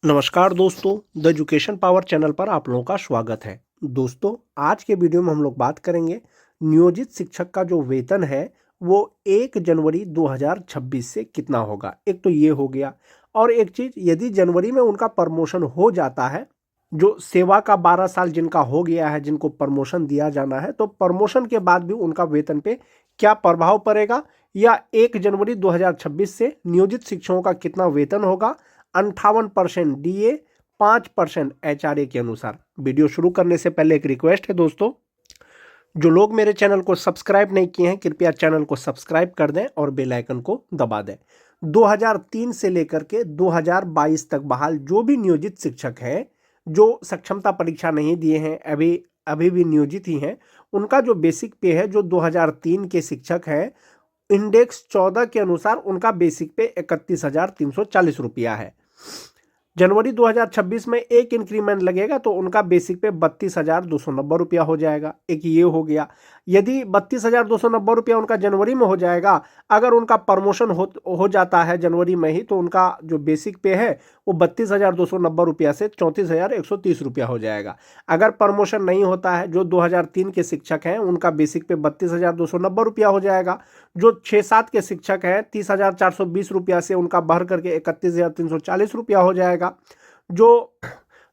नमस्कार दोस्तों, the education power channel पर आप लोगों का स्वागत है। दोस्तों, आज के वीडियो में हम लोग बात करेंगे नियोजित शिक्षक का जो वेतन है वो 1 जनवरी 2026 से कितना होगा। एक तो ये हो गया, और एक चीज, यदि जनवरी में उनका प्रमोशन हो जाता है, जो सेवा का 12 साल जिनका हो गया है, जिनको प्रमोशन दिया जाना है, तो प्रमोशन के बाद भी उनका वेतन पे क्या प्रभाव पड़ेगा, या 1 जनवरी 2026 से नियोजित शिक्षकों का कितना वेतन होगा। 58% डीए, 5% एचआरए के अनुसार। वीडियो शुरू करने से पहले एक रिक्वेस्ट है दोस्तों, जो लोग मेरे चैनल को सब्सक्राइब नहीं किए हैं कृपया चैनल को सब्सक्राइब कर दें और बेल आइकन को दबा दें। 2003 से लेकर के 2022 तक बहाल जो भी नियोजित शिक्षक हैं, जो सक्षमता परीक्षा नहीं दिए हैं, अभी अभी भी नियोजित ही हैं, उनका जो बेसिक पे है, जो 2003 के शिक्षक हैं, इंडेक्स 14 के अनुसार उनका बेसिक पे 31,340 रुपया है। जनवरी 2026 में एक इंक्रीमेंट लगेगा तो उनका बेसिक पे 32,290 रुपया हो जाएगा। एक ये हो गया। यदि 32,290 रुपया उनका जनवरी में हो जाएगा, अगर उनका प्रमोशन हो जाता है जनवरी में ही, तो उनका जो बेसिक पे है वो 32,290 रुपया से 34,130 रुपया हो जाएगा। अगर प्रमोशन नहीं होता है, जो 2003 के शिक्षक हैं उनका बेसिक पे 32,290 रुपया हो जाएगा। जो 6-7 के शिक्षक हैं 30,420 रुपया से उनका बढ़ करके 31,340 रुपया हो जाएगा। जो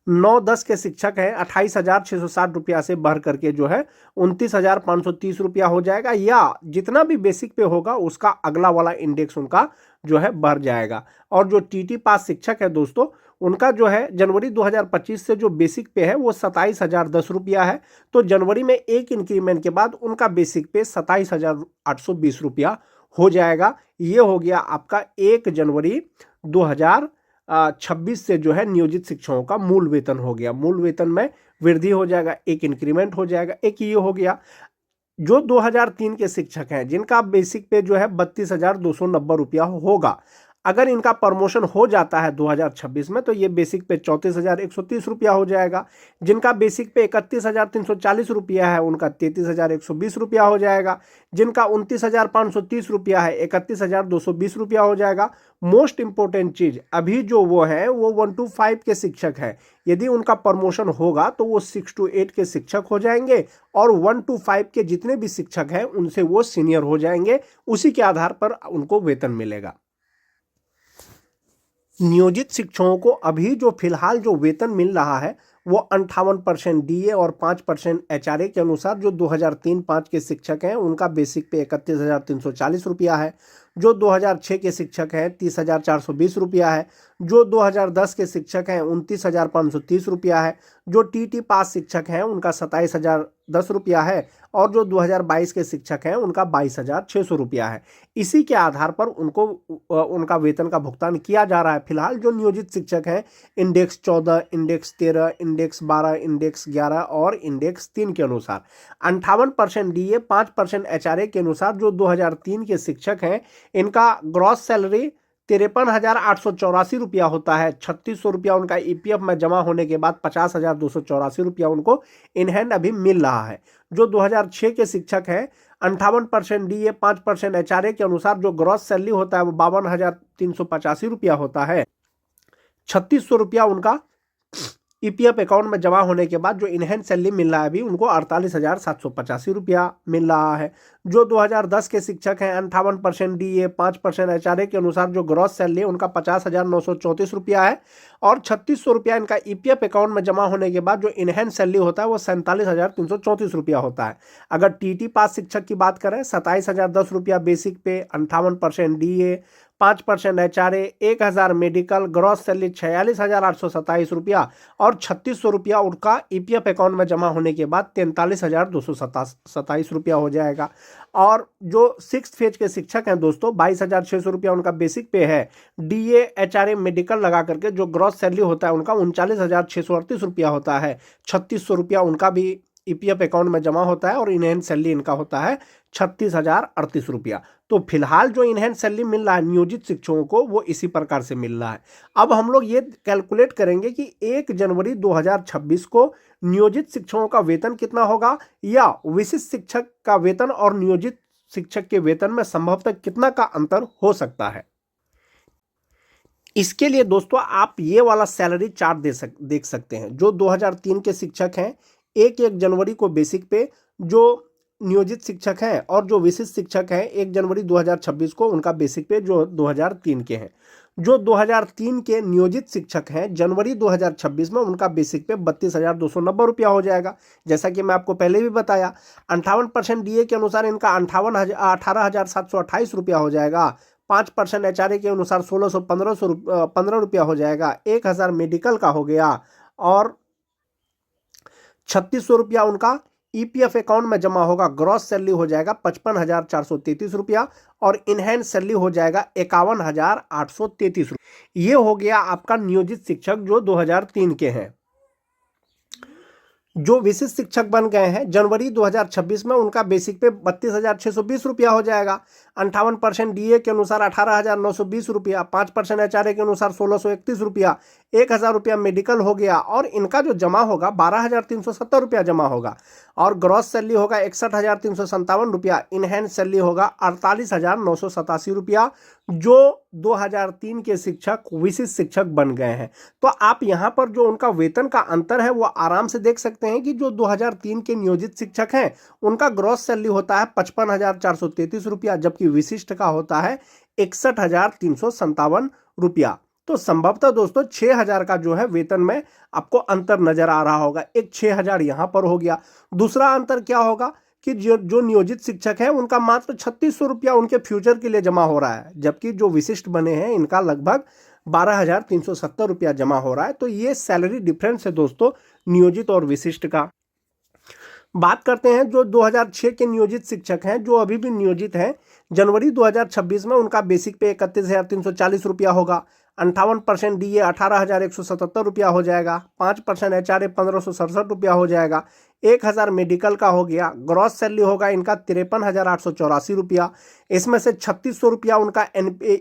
9-10 के शिक्षक हैं 28,660 रुपया से बढ़ करके जो है 29,530 रुपया हो जाएगा, या जितना भी बेसिक पे होगा उसका अगला वाला इंडेक्स उनका जो है बढ़ जाएगा। और जो टीटी पास शिक्षक है दोस्तों, उनका जो है जनवरी 2025 से जो बेसिक पे है वो 27,010 रुपया है। तो जनवरी में एक इंक्रीमेंट के बाद उनका बेसिक पे 27,820 रुपया हो जाएगा। ये हो गया आपका 1 जनवरी 2026 से जो है नियोजित शिक्षकों का मूल वेतन हो गया। मूल वेतन में वृद्धि हो जाएगा, एक इंक्रीमेंट हो जाएगा। एक ये हो गया। जो 2003 के शिक्षक हैं जिनका बेसिक पे जो है 32,290 रुपया होगा, अगर इनका प्रमोशन हो जाता है 2026 में, तो ये बेसिक पे 34,130 रुपया हो जाएगा। जिनका बेसिक पे 31,340 रुपया है उनका 33,120 रुपया हो जाएगा। जिनका 29,530 रुपया है 31,220 रुपया हो जाएगा। मोस्ट इंपॉर्टेंट चीज, अभी जो वो है वो 1 to 5 के शिक्षक है, यदि उनका प्रमोशन होगा तो वो 6 to 8 के शिक्षक हो जाएंगे, और 1 to 5 के जितने भी शिक्षक हैं उनसे वो सीनियर हो जाएंगे। उसी के आधार पर उनको वेतन मिलेगा। नियोजित शिक्षकों को अभी जो फिलहाल जो वेतन मिल रहा है वो 58% डीए और 5% एचआरए के अनुसार। जो 2003-5 के शिक्षक हैं उनका बेसिक पे 31,340 रुपया है। जो 2006 के शिक्षक हैं 30,420 रुपया है। जो 2010 के शिक्षक हैं 29,530 रुपया है। जो टीटी पास शिक्षक हैं उनका 27,010 रुपया है। और जो 2022 के शिक्षक हैं उनका 22,600 रुपया है। इसी के आधार पर उनको उनका वेतन का भुगतान किया जा रहा है। फिलहाल जो नियोजित शिक्षक हैं इंडेक्स 14, इंडेक्स 13, इंडेक्स 12, इंडेक्स 11 और इंडेक्स 3 के अनुसार 58% डीए, 5% एचआरए के अनुसार जो 2003 के शिक्षक हैं इनका ग्रॉस सैलरी 53,884 रुपया होता है। 3,600 रुपया उनका ईपीएफ में जमा होने के बाद 50,284 रुपया उनको इन हैंड अभी मिल रहा है। जो 2006 के शिक्षक हैं 58% डीए, 5% एचआरए के अनुसार जो ग्रॉस सैलरी होता है वो 52,385 रुपया होता है। 3,600 रुपया उनका ईपीएफ अकाउंट में जमा होने के बाद जो इनहेंस सैलरी मिल रहा है अभी उनको 48,785 रुपया मिल रहा है। जो 2010 के शिक्षक हैं 58% डीए, 5% एचआरए के अनुसार जो ग्रॉस सैलरी है उनका 50,934 रुपया है। और 3,600 रुपया इनका ईपीएफ अकाउंट में जमा होने के बाद जो इनहेंस सैलरी होता है वो 47,334 रुपया होता है। अगर टीटी पास शिक्षक की बात करें 27,010 रुपया बेसिक पे, 58% DA, 5% HRA, 1,000 medical, gross salary 46,827 रुपया और 3,600 रुपया उनका ईपीएफ अकाउंट में जमा होने के बाद 43,227 रुपया हो जाएगा। और जो 6th फेज के शिक्षक हैं दोस्तों 22,600 रुपया उनका बेसिक पे है। डीए, एचआरए, मेडिकल लगा करके जो ग्रॉस सैलरी होता है उनका 39,638 रुपया होता है। 3,600 रुपया उनका भी ईपीएफ अकाउंट में जमा होता है और इनहेंस सैलरी इनका होता है 36,038 रुपया। तो फिलहाल जो इनहेंस सैलरी मिल रहा है नियोजित शिक्षकों को वो इसी प्रकार से मिल रहा है। अब हम लोग ये कैलकुलेट करेंगे कि 1 जनवरी 2026 को नियोजित शिक्षकों का वेतन कितना होगा, या विशिष्ट शिक्षक का वेतन और नियोजित शिक्षक के वेतन में संभवतः कितना का अंतर हो सकता है। इसके लिए दोस्तों आप ये वाला सैलरी चार्ट देख सकते हैं। जो 2003 के शिक्षक हैं, 1 जनवरी को बेसिक पे जो नियोजित शिक्षक हैं, और जो विशिष्ट शिक्षक हैं 1 जनवरी 2026 को उनका बेसिक पे जो 2003 के हैं। जो 2003 के नियोजित शिक्षक हैं जनवरी 2026 में उनका बेसिक पे 32,290 रुपया हो जाएगा। जैसा कि मैं आपको पहले भी बताया, 58% डीए के अनुसार इनका 18,728 रुपया हो जाएगा। 5% एचआरए के अनुसार 16,15 रुपया हो जाएगा। 1,000 मेडिकल का हो गया, और 3,600 रुपया उनका ईपीएफ अकाउंट में जमा होगा। ग्रॉस सैलरी हो जाएगा 55,433 रुपया, और इनहैंड सैलरी हो जाएगा 51,833 रुपया। ये हो गया आपका नियोजित शिक्षक जो 2003 के हैं। जो विशिष्ट शिक्षक बन गए हैं जनवरी 2026 में उनका बेसिक पे 32,620 रुपया हो जाएगा। 58% डीए के अनुसार 18,920 रुपया, 5% एचआरए के अनुसार 1,631 रुपया, 1,000 रुपया मेडिकल हो गया, और इनका जो जमा होगा 12,370 रुपया जमा होगा, और ग्रॉस सैलरी होगा 61,357 रुपया। इनहैंड सैलरी होगा 48,987 रुपया। जो 2003 के शिक्षक विशिष्ट शिक्षक बन गए हैं, तो आप यहाँ पर जो उनका वेतन का अंतर है वो आराम से देख सकते हैं कि जो 2003 के नियोजित शिक्षक हैं उनका ग्रॉस सैलरी होता है 55,433 रुपया, जबकि विशिष्ट का होता है 61,357 रुपया। तो संभवतः दोस्तों 6,000 का जो है वेतन में आपको अंतर नजर आ रहा होगा। एक 6,000 यहाँ पर हो गया। दूसरा अंतर क्या होगा कि जो नियोजित शिक्षक है उनका मात्र 3,600 रुपया उनके फ्यूचर के लिए जमा हो रहा है, जबकि जो विशिष्ट बने हैं इनका लगभग 12,370 रुपया जमा हो रहा है। तो ये सैलरी डिफरेंस है दोस्तों नियोजित और विशिष्ट का। बात करते हैं जो 2006 के नियोजित शिक्षक हैं जो अभी भी नियोजित हैं। जनवरी 2026 में उनका बेसिक पे 31,340 रुपया होगा। 58% डीए 18,177 रुपया हो जाएगा। 5% एचआरए 1,567 रुपया हो जाएगा। 1,000 मेडिकल का हो गया। ग्रॉस सैलरी होगा इनका 53,884 रुपया। इसमें से 3,600 रुपया उनका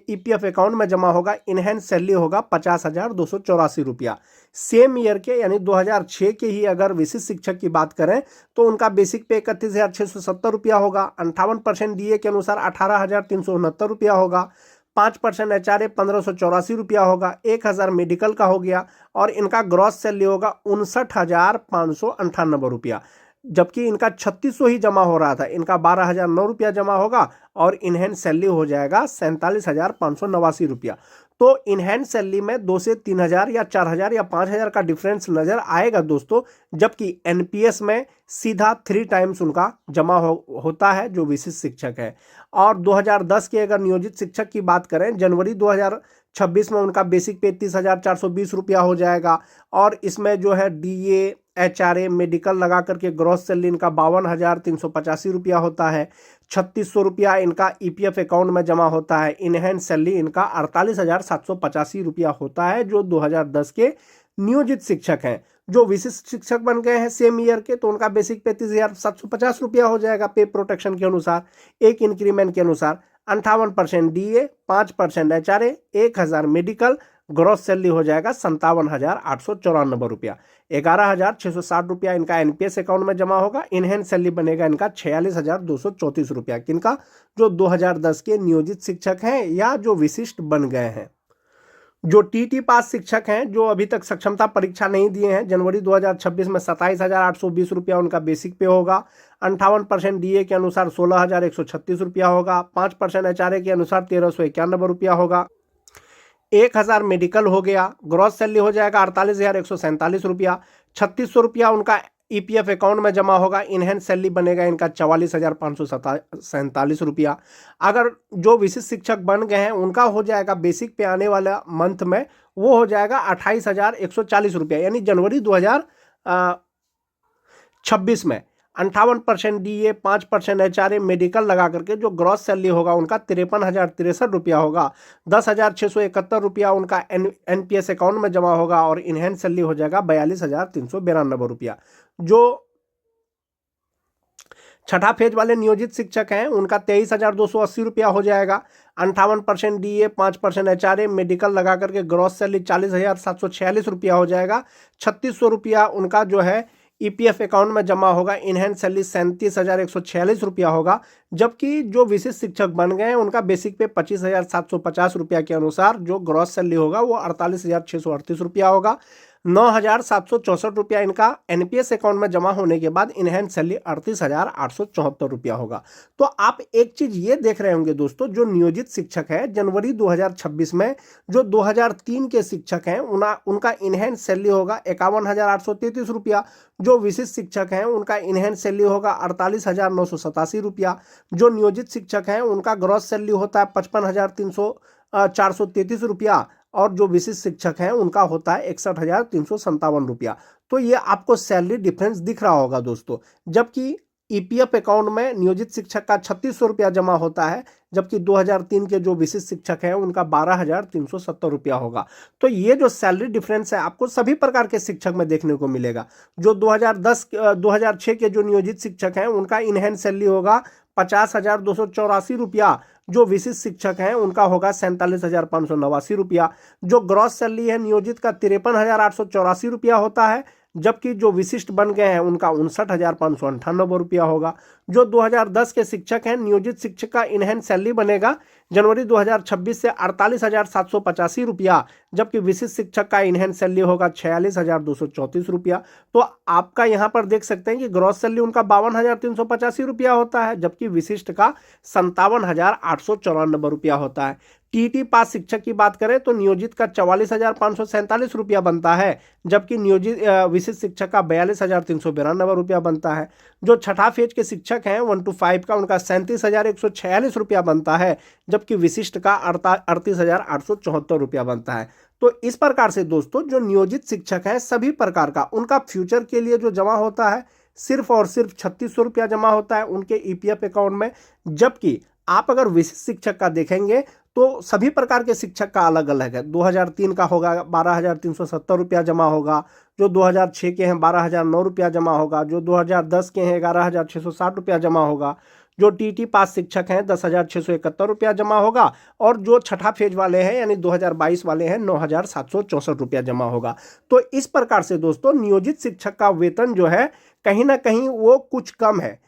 ईपीएफ अकाउंट में जमा होगा। इनहैंड सैलरी होगा 50,284 रुपया। सेम ईयर के यानी 2006 के ही अगर विशिष्ट शिक्षक की बात करें तो उनका बेसिक पे 31,670 रुपया होगा। 58% डीए के अनुसार 18,369 रुपया होगा। 5% एचआरए 1,584 रुपया होगा। 1,000 मेडिकल का हो गया, और इनका ग्रॉस सैलरी होगा 59,598 रुपया, जबकि इनका 3,600 ही जमा हो रहा था। इनका 12,009 रुपया जमा होगा, और इनहैंड सैलरी हो जाएगा 47,589 रुपया। तो इनहैंड सैलरी में 2 से 3,000 या 4,000 या 5,000 का डिफरेंस नजर आएगा दोस्तों, जबकि एनपीएस में सीधा 3 टाइम्स उनका जमा होता है जो विशिष्ट शिक्षक है। और 2010 के अगर नियोजित शिक्षक की बात करें जनवरी 2026 में उनका बेसिक पे 30,420 रुपया हो जाएगा, और इसमें जो है डीए एचआरए मेडिकल लगा करके ग्रॉस सैलरी इनका 52,385 रुपया होता है। 3,600 रुपया इनका ईपीएफ अकाउंट में जमा होता है। इनहैंड सैलरी इनका 48,785 रुपया होता है जो 2010 के नियोजित शिक्षक हैं। जो विशिष्ट शिक्षक बन गए हैं सेम ईयर के, तो उनका बेसिक 35,750 रुपया हो जाएगा पे प्रोटेक्शन के अनुसार, एक इंक्रीमेंट के अनुसार। 58% DA, 5% HRA, 1,000 medical, gross salary हो जाएगा 57,894 रुपया। 11,660 रुपया इनका एनपीएस अकाउंट में जमा होगा। इनहैंड सैलरी बनेगा इनका 46,234 रुपया। किनका? जो 2010 के नियोजित शिक्षक हैं या जो विशिष्ट बन गए हैं। जो टीटी पास शिक्षक हैं जो अभी तक सक्षमता परीक्षा नहीं दिए हैं, जनवरी 2026 में 27,820 रुपया उनका बेसिक पे होगा। 58% डीए के अनुसार 16,136 रुपया होगा। 5% एचआरए के अनुसार 1,391 रुपया होगा। 1,000 मेडिकल हो गया। ग्रॉस सैलरी हो जाएगा 48,147 रुपया। 3,600 रुपया उनका ईपीएफ अकाउंट में जमा होगा। इनहैंड सैलरी बनेगा इनका 44,547 रुपया। अगर जो विशिष्ट शिक्षक बन गए हैं उनका हो जाएगा बेसिक पे आने वाला मंथ में वो हो जाएगा 28,140 रुपया, यानी जनवरी 2026 में 58% डीए, 5% एचआरए मेडिकल लगा करके जो ग्रॉस सैलरी होगा उनका 53,063 रुपया होगा। 10,671 रुपया उनका एनपीएस अकाउंट में जमा होगा, और इनहैंड सैलरी हो जाएगा 42,392 रुपया। जो छठा फेज वाले नियोजित शिक्षक हैं उनका 23,280 रुपया हो जाएगा। 58% डीए, 5% एचआरए मेडिकल लगा करके ग्रॉस सैलरी 40,746 रुपया हो जाएगा। 3,600 रुपया उनका जो है ईपीएफ अकाउंट में जमा होगा इनहैंस सैलरी 37,146 रुपया होगा, जबकि जो विशिष्ट शिक्षक बन गए हैं उनका बेसिक पे 25,750 रुपया के अनुसार जो ग्रॉस सैलरी होगा वो 48,638 रुपया होगा। 9,764 रुपया इनका एनपीएस अकाउंट में जमा होने के बाद इनहैंस सैलरी 38,874 रुपया होगा। तो आप एक चीज ये देख रहे होंगे दोस्तों, जो नियोजित शिक्षक है जनवरी 2026 में जो 2003 के शिक्षक हैं उनका इनहैंस सैलरी होगा 51,833 रुपया। जो विशिष्ट शिक्षक हैं उनका इनहैंस सैलरी होगा 48,987 रुपया। जो नियोजित शिक्षक हैं उनका ग्रॉस सैलरी होता है 55,433 रुपया और जो विशिष्ट शिक्षक हैं उनका होता है 61,357 रुपया। तो ये आपको सैलरी डिफरेंस दिख रहा होगा दोस्तों। जबकि ईपीएफ अकाउंट में नियोजित शिक्षक का 3600 रुपया जमा होता है, जबकि 2003 के जो विशिष्ट शिक्षक हैं उनका 12,370 रुपया होगा। तो ये जो सैलरी डिफरेंस है आपको सभी प्रकार के शिक्षक में देखने को मिलेगा। जो 2006 के जो नियोजित शिक्षक हैं उनका इनहैंस सैलरी होगा 50,284 रुपया। जो विशिष्ट शिक्षक हैं उनका होगा 47,589 रुपया। जो ग्रॉस सैलरी है नियोजित का 53,884 रुपया होता है, जबकि जो विशिष्ट बन गए हैं उनका 59,598 रुपया होगा। जो 2010 के शिक्षक हैं नियोजित शिक्षक का इनहैंस सैलरी बनेगा जनवरी 2026 से 48,785 रुपया, जबकि विशिष्ट शिक्षक का इनहैंस सैलरी होगा 46,234 रुपया। तो आपका यहाँ पर देख सकते हैं कि ग्रॉस सैलरी उनका 52,385 रुपया होता है, जबकि विशिष्ट का 57,894 रुपया होता है। टीटी पास शिक्षक की बात करें तो नियोजित का 44,547 रुपया बनता है, जबकि नियोजित विशिष्ट शिक्षक का 42,392 रुपया बनता है। जो छठा फेज के शिक्षक हैं 1 to 5 का उनका 37,146 रुपया बनता है, जबकि विशिष्ट का 38,874 रुपया बनता है। तो इस प्रकार से दोस्तों जो नियोजित शिक्षक हैं सभी प्रकार का उनका फ्यूचर के लिए जो जमा होता है सिर्फ और सिर्फ 3600 रुपया जमा होता है उनके ईपीएफ अकाउंट में। जबकि आप अगर विशिष्ट शिक्षक का देखेंगे तो सभी प्रकार के शिक्षक का अलग अलग है। 2003 का होगा 12,370 रुपया जमा होगा। जो 2006 के हैं 12,009 रुपया जमा होगा। जो 2010 के हैं 11,660 रुपया जमा होगा। जो टीटी पास शिक्षक हैं 10,671 रुपया जमा होगा। और जो छठा फेज वाले हैं यानी 2022 वाले हैं 9,764 रुपया जमा होगा। तो इस प्रकार से दोस्तों नियोजित शिक्षक का वेतन जो है कहीं ना कहीं वो कुछ कम है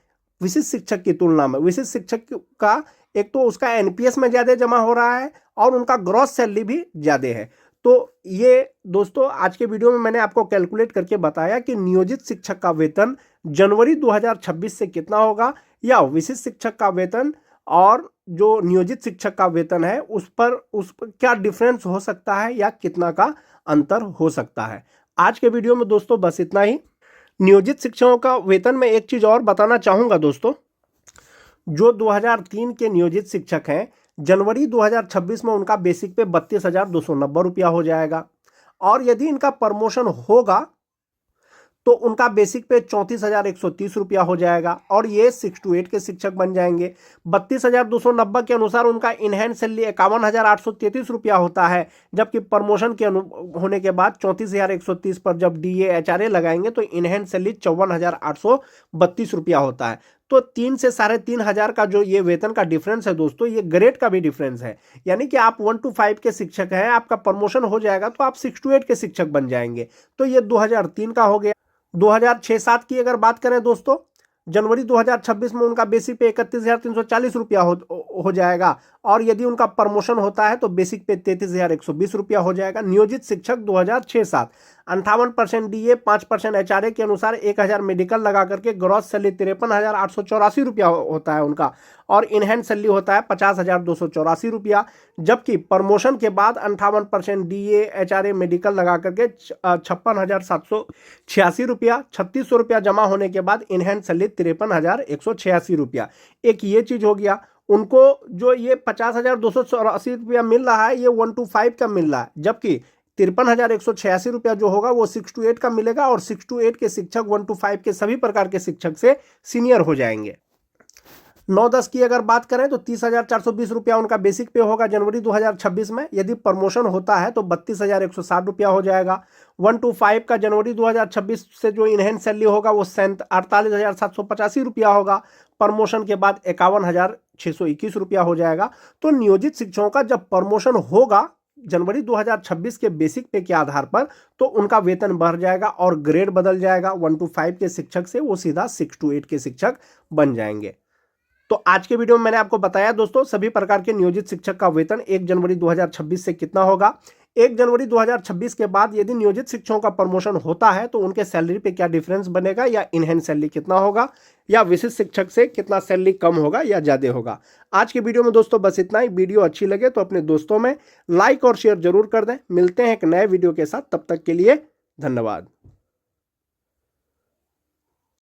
विशिष्ट शिक्षक की तुलना में। विशिष्ट शिक्षक का एक तो उसका एनपीएस में ज़्यादा जमा हो रहा है और उनका ग्रॉस सैलरी भी ज़्यादा है। तो ये दोस्तों आज के वीडियो में मैंने आपको कैलकुलेट करके बताया कि नियोजित शिक्षक का वेतन जनवरी 2026 से कितना होगा, या विशिष्ट शिक्षक का वेतन और जो नियोजित शिक्षक का वेतन है उस पर क्या डिफरेंस हो सकता है या कितना का अंतर हो सकता है। आज के वीडियो में दोस्तों बस इतना ही। नियोजित शिक्षकों का वेतन में एक चीज़ और बताना चाहूँगा दोस्तों, जो 2003 के नियोजित शिक्षक हैं जनवरी 2026 में उनका बेसिक पे 32,290 रुपया हो जाएगा। और यदि इनका प्रमोशन होगा तो उनका बेसिक पे 34,130 रुपया हो जाएगा और ये 6 to 8 के शिक्षक बन जाएंगे। 32,290 के अनुसार उनका इनहैंस सैलरी 51,833 रुपया होता है, जबकि प्रमोशन के होने के बाद 34,130 पर जब डीए एचआरए लगाएंगे तो इनहैंस सैलरी 54,832 रुपया होता है। तो 3 से 3,500 का जो ये वेतन का डिफरेंस है दोस्तों, ये ग्रेड का भी डिफरेंस है। यानी कि आप 1 to 5 के शिक्षक हैं, आपका प्रमोशन हो जाएगा तो आप 6 to 8 के शिक्षक बन जाएंगे। तो ये 2003 का हो गया। 2006-07 की अगर बात करें दोस्तों, जनवरी 2026 में उनका बेसिक पे 31,340 रुपया हो जाएगा और यदि उनका प्रमोशन होता है तो बेसिक पे 33,120 रुपया हो जाएगा। नियोजित शिक्षक 2006-07 58% डीए 5% एचआरए के अनुसार 1,000 मेडिकल लगा करके ग्रॉस सैलरी 53,884 रुपया होता है उनका और इनहैंस सैलरी होता है 50,284 रुपया। जबकि प्रमोशन के बाद 58% डीए एचआरए मेडिकल लगा करके 56,786 रुपया, 3,600 रुपया जमा होने के बाद इनहैंस सैलरी 53,186 रुपया। एक ये चीज़ हो गया। उनको जो ये 50,284 रुपया मिल रहा है ये 1 to 5 का मिल रहा है, जबकि 53,186 रुपया जो होगा वो 6 to 8 का मिलेगा और 6 to 8 के शिक्षक 1 to 5 के सभी प्रकार के शिक्षक से सीनियर हो जाएंगे। 9-10 की अगर बात करें तो 30,420 रुपया उनका बेसिक पे होगा जनवरी 2026 में। यदि प्रमोशन होता है तो 32,160 रुपया हो जाएगा। 1 to 5 का जनवरी 2026 से जो इनहैंस सैलरी होगा वो 48,785 रुपया होगा। प्रमोशन के बाद 51,621 रुपया हो जाएगा। तो नियोजित शिक्षकों का जब प्रमोशन होगा जनवरी 2026 के बेसिक पे के आधार पर तो उनका वेतन बढ़ जाएगा और ग्रेड बदल जाएगा। 1 to 5 के शिक्षक से वो सीधा 6 to 8 के शिक्षक बन जाएंगे। तो आज के वीडियो में मैंने आपको बताया दोस्तों सभी प्रकार के नियोजित शिक्षक का वेतन 1 जनवरी 2026 से कितना होगा। 1 जनवरी 2026 के बाद यदि नियोजित शिक्षकों का प्रमोशन होता है तो उनके सैलरी पे क्या डिफरेंस बनेगा, या इनहैंड सैलरी कितना होगा, या विशिष्ट शिक्षक से कितना सैलरी कम होगा या ज्यादा होगा। आज के वीडियो में दोस्तों बस इतना ही। वीडियो अच्छी लगे तो अपने दोस्तों में लाइक और शेयर जरूर कर दें। मिलते हैं एक नए वीडियो के साथ, तब तक के लिए धन्यवाद।